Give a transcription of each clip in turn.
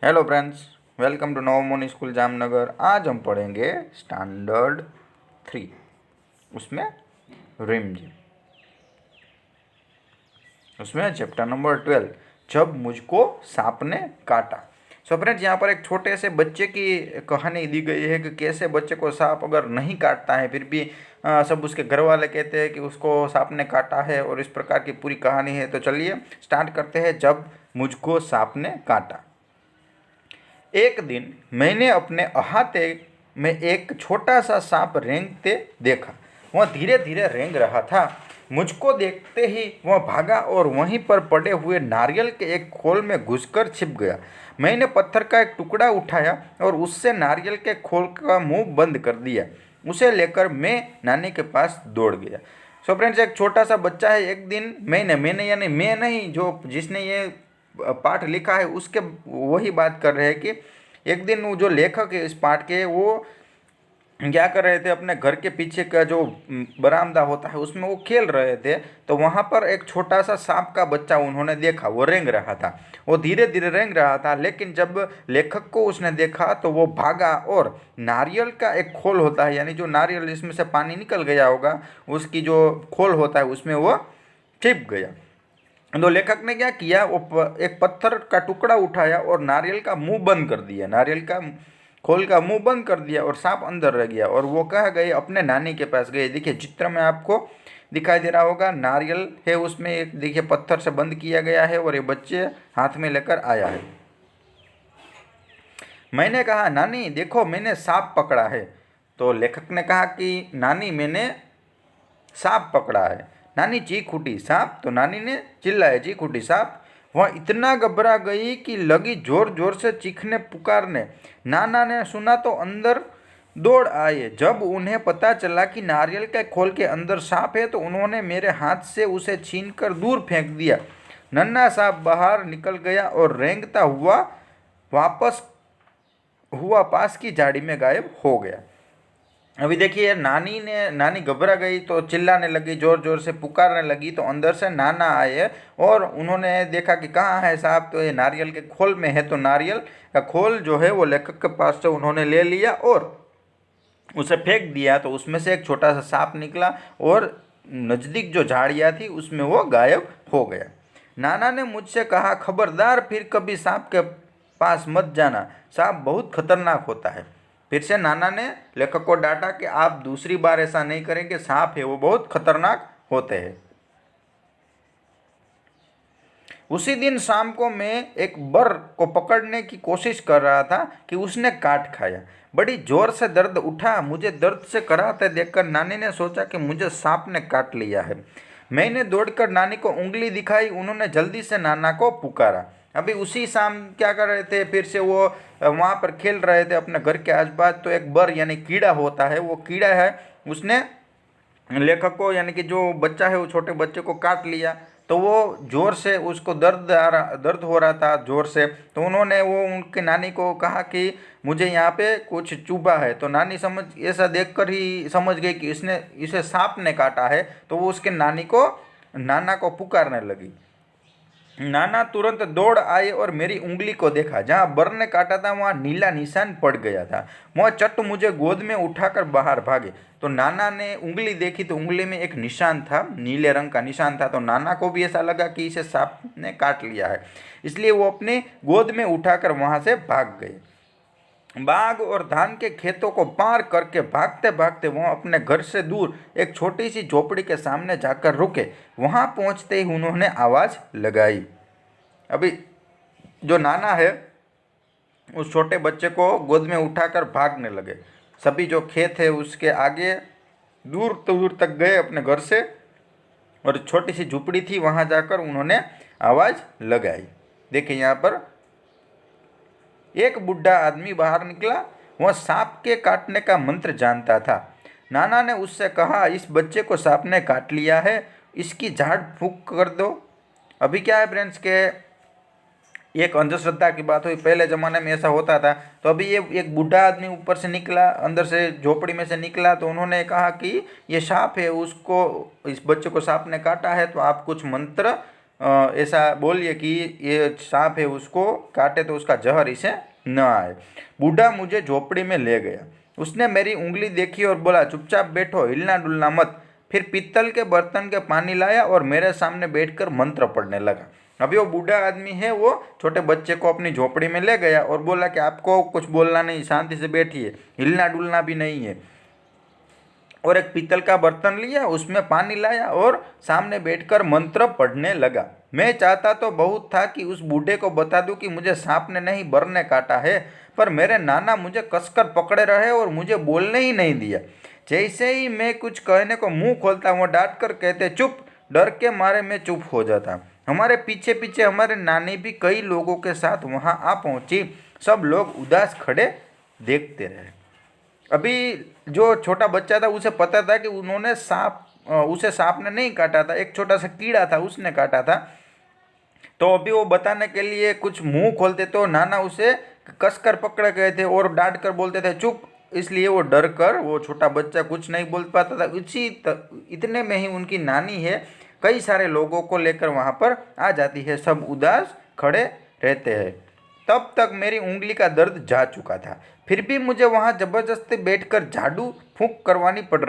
Hello friends, welcome to Navmoni school Jamnagar. आज हम पढ़ेंगे स्टैंडर्ड 3, उसमें रिम जिम, उसमें चैप्टर नंबर 12, जब मुझको सांप ने काटा। सो फ्रेंड्स, यहाँ पर एक छोटे से बच्चे की कहानी दी गई है कि कैसे बच्चे को सांप अगर नहीं काटता है फिर भी सब उसके घर वाले कहते हैं कि उसको सांप ने काटा है, और इस प्रकार की पूरी कहानी है। तो चलिए स्टार्ट करते हैं। जब मुझको सांप ने काटा। एक दिन मैंने अपने अहाते में एक छोटा सा सांप रेंगते देखा। वह धीरे धीरे रेंग रहा था। मुझको देखते ही वह भागा और वहीं पर पड़े हुए नारियल के एक खोल में घुसकर छिप गया। मैंने पत्थर का एक टुकड़ा उठाया और उससे नारियल के खोल का मुंह बंद कर दिया। उसे लेकर मैं नानी के पास दौड़ गया। सो फ्रेंड्स, एक छोटा सा बच्चा है। एक दिन मैंने यानी मैं नहीं, जो जिसने ये पाठ लिखा है उसके वही बात कर रहे हैं कि एक दिन वो जो लेखक है इस पाठ के, वो क्या कर रहे थे, अपने घर के पीछे का जो बरामदा होता है उसमें वो खेल रहे थे। तो वहाँ पर एक छोटा सा सांप का बच्चा उन्होंने देखा। वो रेंग रहा था, वो धीरे धीरे रेंग रहा था। लेकिन जब लेखक को उसने देखा तो वो भागा और नारियल का एक खोल होता है, यानी जो नारियल जिसमें से पानी निकल गया होगा, उसकी जो खोल होता है उसमें वो छिप गया। तो लेखक ने क्या किया, एक पत्थर का टुकड़ा उठाया और नारियल का मुंह बंद कर दिया, नारियल का खोल का मुंह बंद कर दिया, और सांप अंदर रह गया। और वो कहाँ गए, अपने नानी के पास गए। देखिए चित्र में आपको दिखाई दे रहा होगा, नारियल है उसमें एक, देखिए पत्थर से बंद किया गया है और ये बच्चे हाथ में लेकर आया है। मैंने कहा, नानी देखो मैंने सांप पकड़ा है। तो लेखक ने कहा कि नानी मैंने सांप पकड़ा है। नानी चीख उठी, सांप? तो नानी ने चिल्लाया, चीख उठी, सांप? वह इतना घबरा गई कि लगी जोर जोर से चीखने पुकारने। नाना ने सुना तो अंदर दौड़ आए। जब उन्हें पता चला कि नारियल के खोल के अंदर सांप है तो उन्होंने मेरे हाथ से उसे छीनकर दूर फेंक दिया। नन्हा सांप बाहर निकल गया और रेंगता हुआ वापस हुआ पास की झाड़ी में गायब हो गया। अभी देखिए, नानी घबरा गई तो चिल्लाने लगी, जोर जोर से पुकारने लगी। तो अंदर से नाना आए और उन्होंने देखा कि कहाँ है साहब, तो ये नारियल के खोल में है। तो नारियल का खोल जो है वो लेखक के पास से उन्होंने ले लिया और उसे फेंक दिया। तो उसमें से एक छोटा सा सांप निकला और नज़दीक जो झाड़ियाँ थी उसमें वो गायब हो गया। नाना ने मुझसे कहा, खबरदार फिर कभी सांप के पास मत जाना, सांप बहुत खतरनाक होता है। फिर से नाना ने लेखक को डांटा कि आप दूसरी बार ऐसा नहीं करेंगे, सांप है वो बहुत खतरनाक होते हैं। उसी दिन शाम को मैं एक बर को पकड़ने की कोशिश कर रहा था कि उसने काट खाया। बड़ी जोर से दर्द उठा। मुझे दर्द से कराहते देखकर नानी ने सोचा कि मुझे सांप ने काट लिया है। मैंने दौड़कर नानी को उंगली दिखाई। उन्होंने जल्दी से नाना को पुकारा। अभी उसी शाम क्या कर रहे थे, फिर से वो वहाँ पर खेल रहे थे अपने घर के आसपास। तो एक बर यानी कीड़ा होता है, वो कीड़ा है, उसने लेखक को यानी कि जो बच्चा है वो छोटे बच्चे को काट लिया। तो वो जोर से उसको दर्द हो रहा था जोर से। तो उन्होंने वो उनके नानी को कहा कि मुझे यहाँ पे कुछ चुभा है। तो नानी ऐसा देखकर ही समझ गई कि इसने इसे सांप ने काटा है। तो वो उसके नाना को पुकारने लगी। नाना तुरंत दौड़ आए और मेरी उंगली को देखा। जहाँ बर ने काटा था वहाँ नीला निशान पड़ गया था। वह चट मुझे गोद में उठाकर बाहर भागे। तो नाना ने उंगली देखी तो उंगली में एक निशान था, नीले रंग का निशान था। तो नाना को भी ऐसा लगा कि इसे सांप ने काट लिया है, इसलिए वो अपने गोद में उठाकर वहाँ से भाग गए। बाग और धान के खेतों को पार करके भागते भागते वह अपने घर से दूर एक छोटी सी झोपड़ी के सामने जाकर रुके। वहां पहुंचते ही उन्होंने आवाज लगाई। अभी जो नाना है उस छोटे बच्चे को गोद में उठाकर भागने लगे। सभी जो खेत है उसके आगे दूर दूर तक गए अपने घर से, और छोटी सी झोपड़ी थी वहां जाकर उन्होंने आवाज लगाई। देखिए यहाँ पर एक बुढ़ा आदमी बाहर निकला। वह सांप के काटने का मंत्र जानता था। नाना ने उससे कहा, इस बच्चे को सांप ने काट लिया है, इसकी झाड़ फूंक कर दो। अभी क्या है फ्रेंड्स के, एक अंधश्रद्धा की बात हुई, पहले ज़माने में ऐसा होता था। तो अभी ये एक बूढ़ा आदमी ऊपर से निकला, अंदर से झोपड़ी में से निकला। तो उन्होंने कहा कि ये सांप है, उसको, इस बच्चे को सांप ने काटा है, तो आप कुछ मंत्र ऐसा बोलिए कि ये सांप है, उसको काटे तो उसका जहर इसे न आए। बूढ़ा मुझे झोपड़ी में ले गया। उसने मेरी उंगली देखी और बोला, चुपचाप बैठो, हिलना डुलना मत। फिर पीतल के बर्तन के पानी लाया और मेरे सामने बैठकर मंत्र पढ़ने लगा। अभी वो बूढ़ा आदमी है, वो छोटे बच्चे को अपनी झोपड़ी में ले गया और बोला कि आपको कुछ बोलना नहीं, शांति से बैठिए, हिलना डुलना भी नहीं है। और एक पीतल का बर्तन लिया, उसमें पानी लाया और सामने बैठकर मंत्र पढ़ने लगा। मैं चाहता तो बहुत था कि उस बूढ़े को बता दूं कि मुझे सांप ने नहीं, बर ने काटा है, पर मेरे नाना मुझे कसकर पकड़े रहे और मुझे बोलने ही नहीं दिया। जैसे ही मैं कुछ कहने को मुंह खोलता, वो डांट कर कहते, चुप। डर के मारे मैं चुप हो जाता। हमारे पीछे पीछे हमारे नानी भी कई लोगों के साथ वहां आ पहुंची। सब लोग उदास खड़े देखते रहे। अभी जो छोटा बच्चा था, उसे पता था कि उन्होंने उसे सांप ने नहीं काटा था, एक छोटा सा कीड़ा था, उसने काटा था। तो अभी वो बताने के लिए कुछ मुंह खोलते तो नाना उसे कसकर पकड़ गए थे और डांट कर बोलते थे, चुप। इसलिए वो डर कर, वो छोटा बच्चा कुछ नहीं बोल पाता था। इतने में ही उनकी नानी है, कई सारे लोगों को लेकर वहां पर आ जाती है। सब उदास खड़े रहते हैं। तब तक मेरी उंगली का दर्द जा चुका था। फिर भी मुझे वहां जबरदस्ती बैठकर झाड़ फूंक करवानी पड़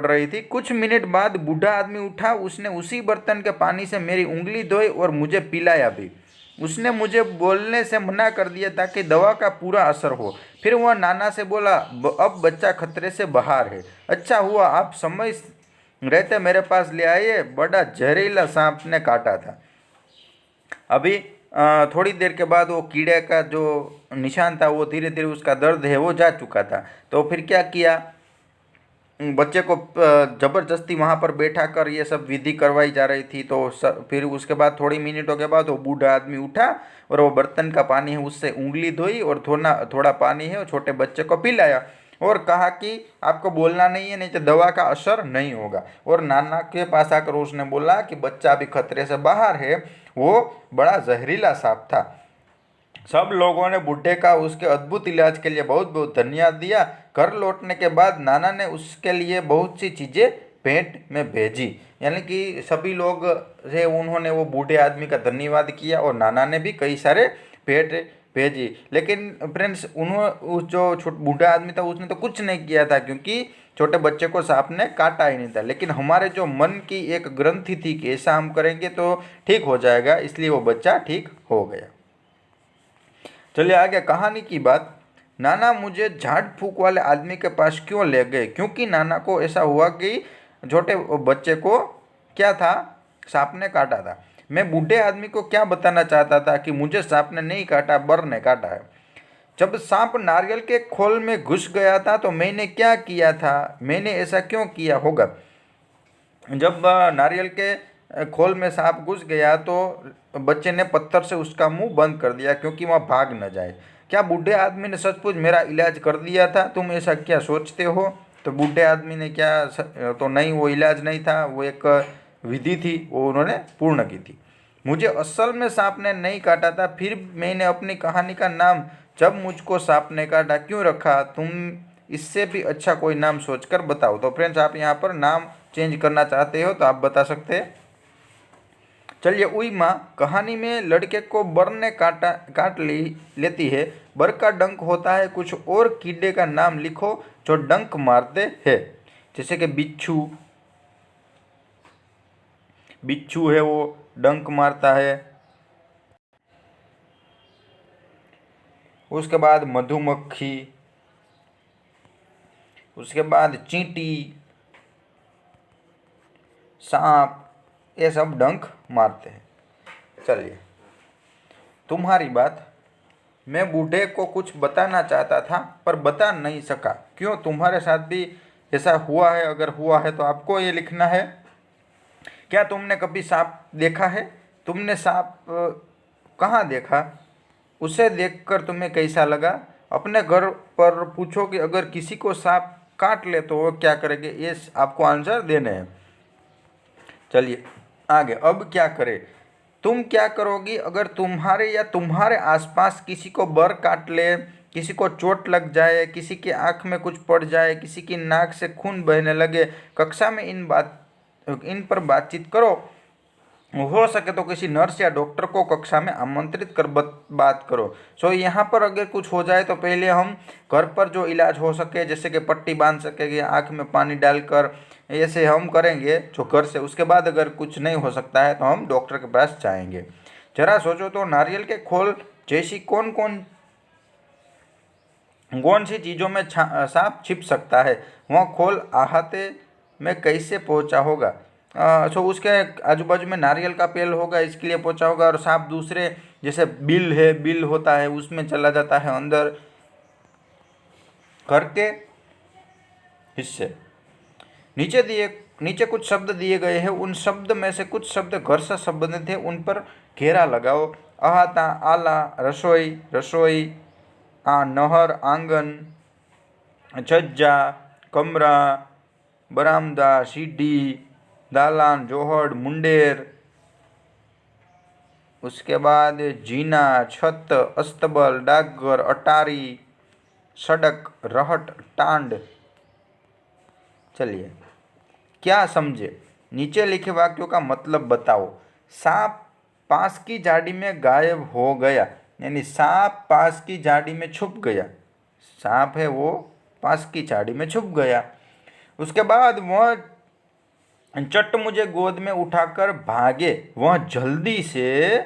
रही थी। कुछ मिनट बाद बूढ़ा आदमी उठा। उसने उसी बर्तन के पानी से मेरी उंगली धोई और मुझे पिलाया भी। उसने मुझे बोलने से मना कर दिया ताकि दवा का पूरा असर हो। फिर वह नाना से बोला, अब बच्चा खतरे से बाहर है। अच्छा हुआ आप समय रहते मेरे पास ले आए, बड़ा जहरीला सांप ने काटा था। अभी थोड़ी देर के बाद वो कीड़े का जो निशान था, वो धीरे धीरे, उसका दर्द है वो जा चुका था। तो फिर क्या किया, बच्चे को जबरदस्ती वहां पर बैठा कर ये सब विधि करवाई जा रही थी। तो फिर उसके बाद थोड़ी मिनटों के बाद वो बूढ़ा आदमी उठा और वो बर्तन का पानी है उससे उंगली धोई और थोड़ा थोड़ा पानी है वो छोटे बच्चे को पिलाया और कहा कि आपको बोलना नहीं है, नहीं तो दवा का असर नहीं होगा। और नाना के पास आकर उसने बोला कि बच्चा अभी खतरे से बाहर है, वो बड़ा जहरीला सांप था। सब लोगों ने बूढ़े का उसके अद्भुत इलाज के लिए बहुत बहुत धन्यवाद दिया। घर लौटने के बाद नाना ने उसके लिए बहुत सी चीज़ें भेंट में भेजी। यानी कि सभी लोग से उन्होंने वो बूढ़े आदमी का धन्यवाद किया और नाना ने भी कई सारे भेंट भेजी। लेकिन फ्रेंड्स, उस जो बूढ़ा आदमी था उसने तो कुछ नहीं किया था, क्योंकि छोटे बच्चे को सांप ने काटा ही नहीं था। लेकिन हमारे जो मन की एक ग्रंथि थी कि ऐसा हम करेंगे तो ठीक हो जाएगा, इसलिए वो बच्चा ठीक हो गया। चलिए आगे कहानी की बात। नाना मुझे झाड़ फूक वाले आदमी के पास क्यों ले गए? क्योंकि नाना को ऐसा हुआ कि छोटे बच्चे को क्या था, सांप ने काटा था। मैं बूढ़े आदमी को क्या बताना चाहता था कि मुझे सांप ने नहीं काटा, बर ने काटा है। जब सांप नारियल के खोल में घुस गया था तो मैंने क्या किया था, मैंने ऐसा क्यों किया होगा? जब नारियल के खोल में सांप घुस गया तो बच्चे ने पत्थर से उसका मुंह बंद कर दिया, क्योंकि वह भाग न जाए। क्या बूढ़े आदमी ने सचमुच मेरा इलाज कर दिया था? तुम ऐसा क्या सोचते हो? तो बूढ़े आदमी ने क्या तो नहीं, वो इलाज नहीं था, वो एक विधि थी, वो उन्होंने पूर्ण की थी। मुझे असल में सांप ने नहीं काटा था। फिर मैंने अपनी कहानी का नाम जब मुझको सांप ने काटा क्यों रखा? तुम इससे भी अच्छा कोई नाम सोचकर बताओ। तो फ्रेंड्स, आप यहाँ पर नाम चेंज करना चाहते हो तो आप बता सकते हैं। चलिए, उई माँ कहानी में लड़के को बर ने काट लेती है। बर का डंक होता है। कुछ और कीड़े का नाम लिखो जो डंक मारते हैं। जैसे कि बिच्छू, बिच्छू है वो डंक मारता है। उसके बाद मधुमक्खी, उसके बाद चींटी, सांप, ये सब डंक मारते हैं। चलिए, तुम्हारी बात। मैं बूढ़े को कुछ बताना चाहता था पर बता नहीं सका। क्यों, तुम्हारे साथ भी ऐसा हुआ है? अगर हुआ है तो आपको ये लिखना है। क्या तुमने कभी सांप देखा है? तुमने सांप कहाँ देखा? उसे देखकर तुम्हें कैसा लगा? अपने घर पर पूछो कि अगर किसी को सांप काट ले तो वो क्या करेंगे। ये आपको आंसर देने हैं। चलिए आगे, अब क्या करें? तुम क्या करोगी अगर तुम्हारे या तुम्हारे आसपास किसी को बर काट ले, किसी को चोट लग जाए, किसी की आंख में कुछ पड़ जाए, किसी की नाक से खून बहने लगे? कक्षा में इन इन पर बातचीत करो। हो सके तो किसी नर्स या डॉक्टर को कक्षा में आमंत्रित कर बात करो। सो यहाँ पर अगर कुछ हो जाए तो पहले हम घर पर जो इलाज हो सके, जैसे कि पट्टी बांध सकेंगे, आँख में पानी डालकर, ऐसे हम करेंगे जो घर से। उसके बाद अगर कुछ नहीं हो सकता है तो हम डॉक्टर के पास जाएंगे। जरा सोचो तो, नारियल के खोल जैसी कौन सी चीज़ों में सांप छिप सकता है? वह खोल अहाते में कैसे पहुंचा होगा? सो उसके आजू बाजू में नारियल का पेड़ होगा, इसके लिए पहुंचा होगा। और सांप दूसरे, जैसे बिल होता है, उसमें चला जाता है अंदर घर के हिस्से। नीचे कुछ शब्द दिए गए हैं। उन शब्द में से कुछ शब्द घर से संबंधित है, उन पर घेरा लगाओ। अहाता, आला, रसोई, नहर, आंगन, छज्जा, कमरा, बरामदा, सीढ़ी, दालान, जोहड़, मुंडेर। उसके बाद जीना, छत, अस्तबल, डाकघर, अटारी, सड़क, रहट, टांड। चलिए, क्या समझे? नीचे लिखे वाक्यों का मतलब बताओ। सांप पास की झाड़ी में गायब हो गया, यानी सांप पास की झाड़ी में छुप गया। सांप है वो पास की झाड़ी में छुप गया। उसके बाद वह चट मुझे गोद में उठाकर भागे। वह जल्दी से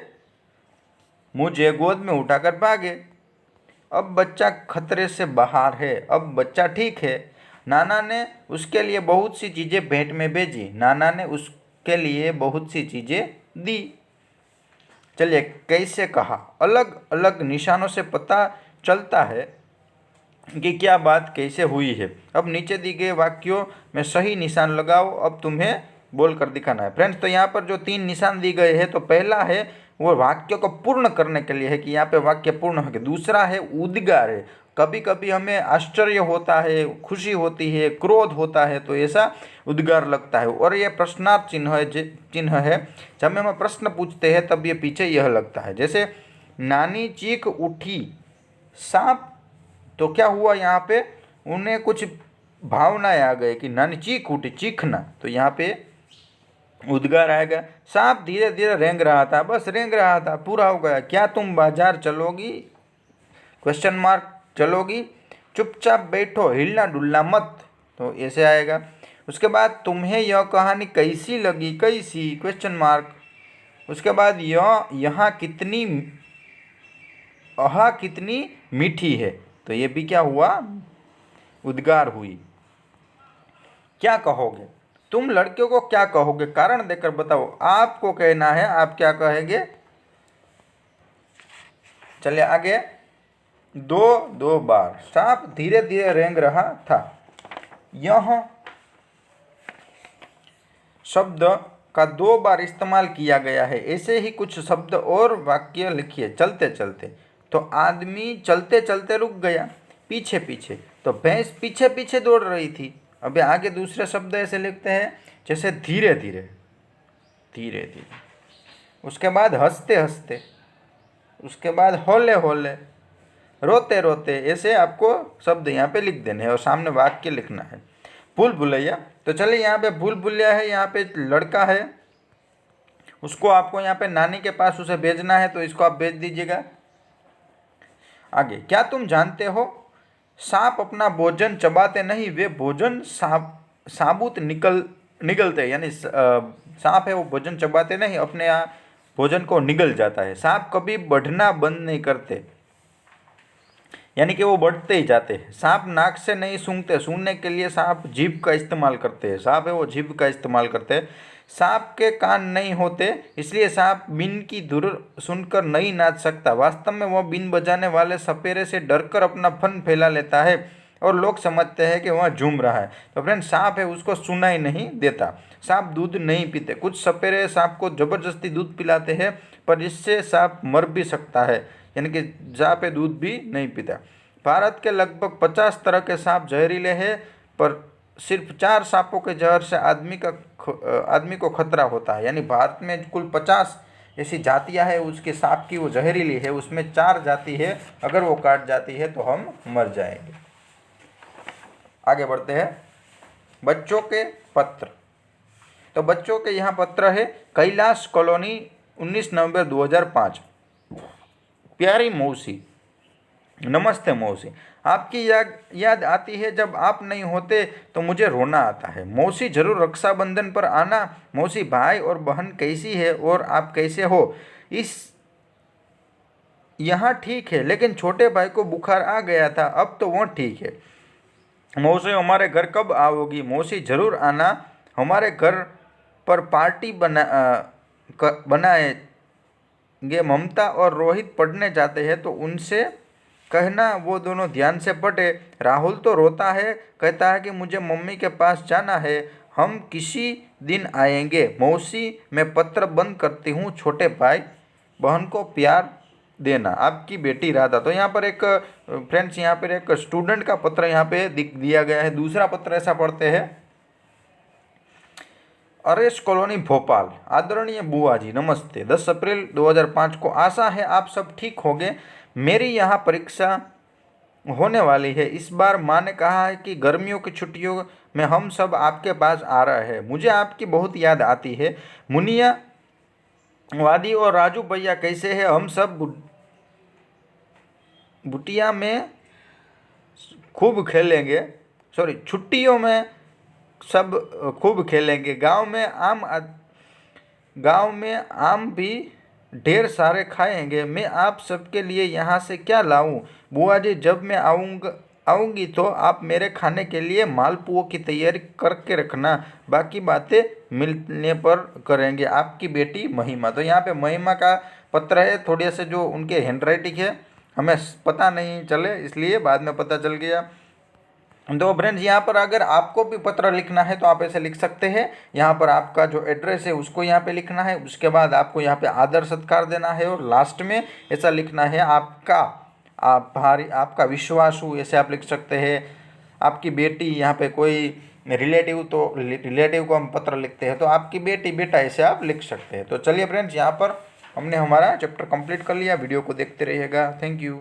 मुझे गोद में उठाकर भागे। अब बच्चा खतरे से बाहर है, अब बच्चा ठीक है। नाना ने उसके लिए बहुत सी चीज़ें भेंट में भेजी। नाना ने उसके लिए बहुत सी चीज़ें दी। चलिए, कैसे कहा? अलग अलग निशानों से पता चलता है कि क्या बात कैसे हुई है। अब नीचे दी गए वाक्यों में सही निशान लगाओ। अब तुम्हें बोलकर दिखाना है। फ्रेंड्स, तो यहाँ पर जो 3 निशान दिए गए हैं, तो पहला है वो वाक्य को पूर्ण करने के लिए है कि यहाँ पे वाक्य पूर्ण हो गया। दूसरा है उद्गार है। कभी कभी हमें आश्चर्य होता है, खुशी होती है, क्रोध होता है, तो ऐसा उद्गार लगता है। और ये प्रश्नार्थ चिन्ह है। जब हम प्रश्न पूछते हैं तब ये पीछे यह लगता है। जैसे नानी चीख उठी, सांप, तो क्या हुआ यहाँ पे? उन्हें कुछ भावनाएं आ गए कि नानी चीख उठी, चीखना, तो यहाँ पे उद्गार आएगा। सांप धीरे धीरे रेंग रहा था, बस रेंग रहा था, पूरा हो गया। क्या तुम बाजार चलोगी? Question mark, चलोगी? चुपचाप बैठो, हिलना डुलना मत, तो ऐसे आएगा। उसके बाद तुम्हें यह कहानी कैसी लगी? कैसी? Question mark. उसके बाद यहाँ कितनी मीठी है, तो ये भी क्या हुआ? उद्गार हुई। क्या कहोगे? तुम लड़कियों को क्या कहोगे? कारण देकर बताओ। आपको कहना है, आप क्या कहेंगे? चलिए आगे। दो बार सांप धीरे धीरे रेंग रहा था। यह शब्द का 2 बार इस्तेमाल किया गया है। ऐसे ही कुछ शब्द और वाक्य लिखिए। चलते चलते, तो आदमी चलते चलते रुक गया। पीछे पीछे, तो भैंस पीछे पीछे दौड़ रही थी। अभी आगे दूसरे शब्द ऐसे लिखते हैं, जैसे धीरे धीरे, धीरे धीरे। उसके बाद हंसते हंसते, उसके बाद होले होले, रोते रोते। ऐसे आपको शब्द यहाँ पे लिख देने हैं और सामने वाक्य लिखना है। भूल भुलैया, तो चलिए यहाँ पे भूल भुलैया है, यहाँ पे लड़का है, उसको आपको यहाँ पे नानी के पास उसे भेजना है, तो इसको आप भेज दीजिएगा। आगे, क्या तुम जानते हो सांप अपना भोजन चबाते नहीं, वे भोजन साबुत निगलते, यानी सांप है वो भोजन चबाते नहीं, अपने यहाँ भोजन को निगल जाता है। सांप कभी बढ़ना बंद नहीं करते, यानी कि वो बढ़ते ही जाते हैं। सांप नाक से नहीं सूंघते, सूंघने के लिए सांप जीभ का इस्तेमाल करते हैं। सांप है वो जीभ का इस्तेमाल करते हैं। सांप के कान नहीं होते, इसलिए सांप बीन की धुन सुनकर नहीं नाच सकता। वास्तव में वह बीन बजाने वाले सपेरे से डरकर अपना फन फैला लेता है और लोग समझते हैं कि वह झूम रहा है। तो फ्रेंड, सांप है उसको सुनाई नहीं देता। सांप दूध नहीं पीते। कुछ सपेरे सांप को जबरदस्ती दूध पिलाते हैं, पर इससे सांप मर भी सकता है, यानी कि सांप है दूध भी नहीं पीता। भारत के लगभग 50 तरह के सांप जहरीले हैं, पर सिर्फ 4 सांपों के जहर से आदमी को खतरा होता है। यानी भारत में कुल 50 ऐसी जातियां हैं उसके सांप की, वो जहरीली है। उसमें 4 जाति है, अगर वो काट जाती है तो हम मर जाएंगे। आगे बढ़ते हैं। बच्चों के पत्र। तो तो बच्चों के यहाँ पत्र है, कैलाश कॉलोनी 19 नवंबर 2005। प्यारी मौसी, नमस्ते मौसी, आपकी याद आती है जब आप नहीं होते तो मुझे रोना आता है। मौसी जरूर रक्षाबंधन पर आना। मौसी, भाई और बहन कैसी है और आप कैसे हो? इस यहाँ ठीक है, लेकिन छोटे भाई को बुखार आ गया था, अब तो वो ठीक है। मौसी, हमारे घर कब आओगी? मौसी, जरूर आना, हमारे घर पर पार्टी बनाएंगे। ममता और रोहित पढ़ने जाते हैं तो उनसे कहना वो दोनों ध्यान से पढ़े। राहुल तो रोता है, कहता है कि मुझे मम्मी के पास जाना है, हम किसी दिन आएंगे। मौसी, मैं पत्र बंद करती हूँ, छोटे भाई बहन को प्यार देना, आपकी बेटी राधा। तो यहाँ पर एक फ्रेंड्स, यहाँ पर एक स्टूडेंट का पत्र यहाँ पे दिया गया है। दूसरा पत्र ऐसा पढ़ते हैं, अरेश कॉलोनी भोपाल। आदरणीय बुआ जी नमस्ते। 10 अप्रैल 2005 को। आशा है आप सब ठीक होंगे। मेरी यहाँ परीक्षा होने वाली है। इस बार माँ ने कहा है कि गर्मियों की छुट्टियों में हम सब आपके पास आ रहे हैं। मुझे आपकी बहुत याद आती है। मुनिया, वादी और राजू भैया कैसे हैं? हम सब बुटिया में खूब खेलेंगे, छुट्टियों में सब खूब खेलेंगे। गांव में आम भी ढेर सारे खाएंगे। मैं आप सबके लिए यहाँ से क्या लाऊं? बुआ जी, जब मैं आऊँगी तो आप मेरे खाने के लिए मालपुओं की तैयारी करके रखना। बाकी बातें मिलने पर करेंगे। आपकी बेटी महिमा। तो यहाँ पे महिमा का पत्र है। थोड़े से जो उनके हैंडराइटिंग है हमें पता नहीं चले, इसलिए बाद में पता चल गया। तो फ्रेंड्स, यहाँ पर अगर आपको भी पत्र लिखना है तो आप ऐसे लिख सकते हैं। यहाँ पर आपका जो एड्रेस है उसको यहाँ पे लिखना है। उसके बाद आपको यहाँ पे आदर सत्कार देना है और लास्ट में ऐसा लिखना है, आपका विश्वास हो, ऐसे आप लिख सकते हैं। आपकी बेटी, यहाँ पे कोई रिलेटिव, तो रिलेटिव को हम पत्र लिखते हैं तो आपकी बेटी, बेटा, ऐसे आप लिख सकते हैं। तो चलिए फ्रेंड्स, यहाँ पर हमने हमारा चैप्टर कंप्लीट कर लिया। वीडियो को देखते रहिएगा। Thank you.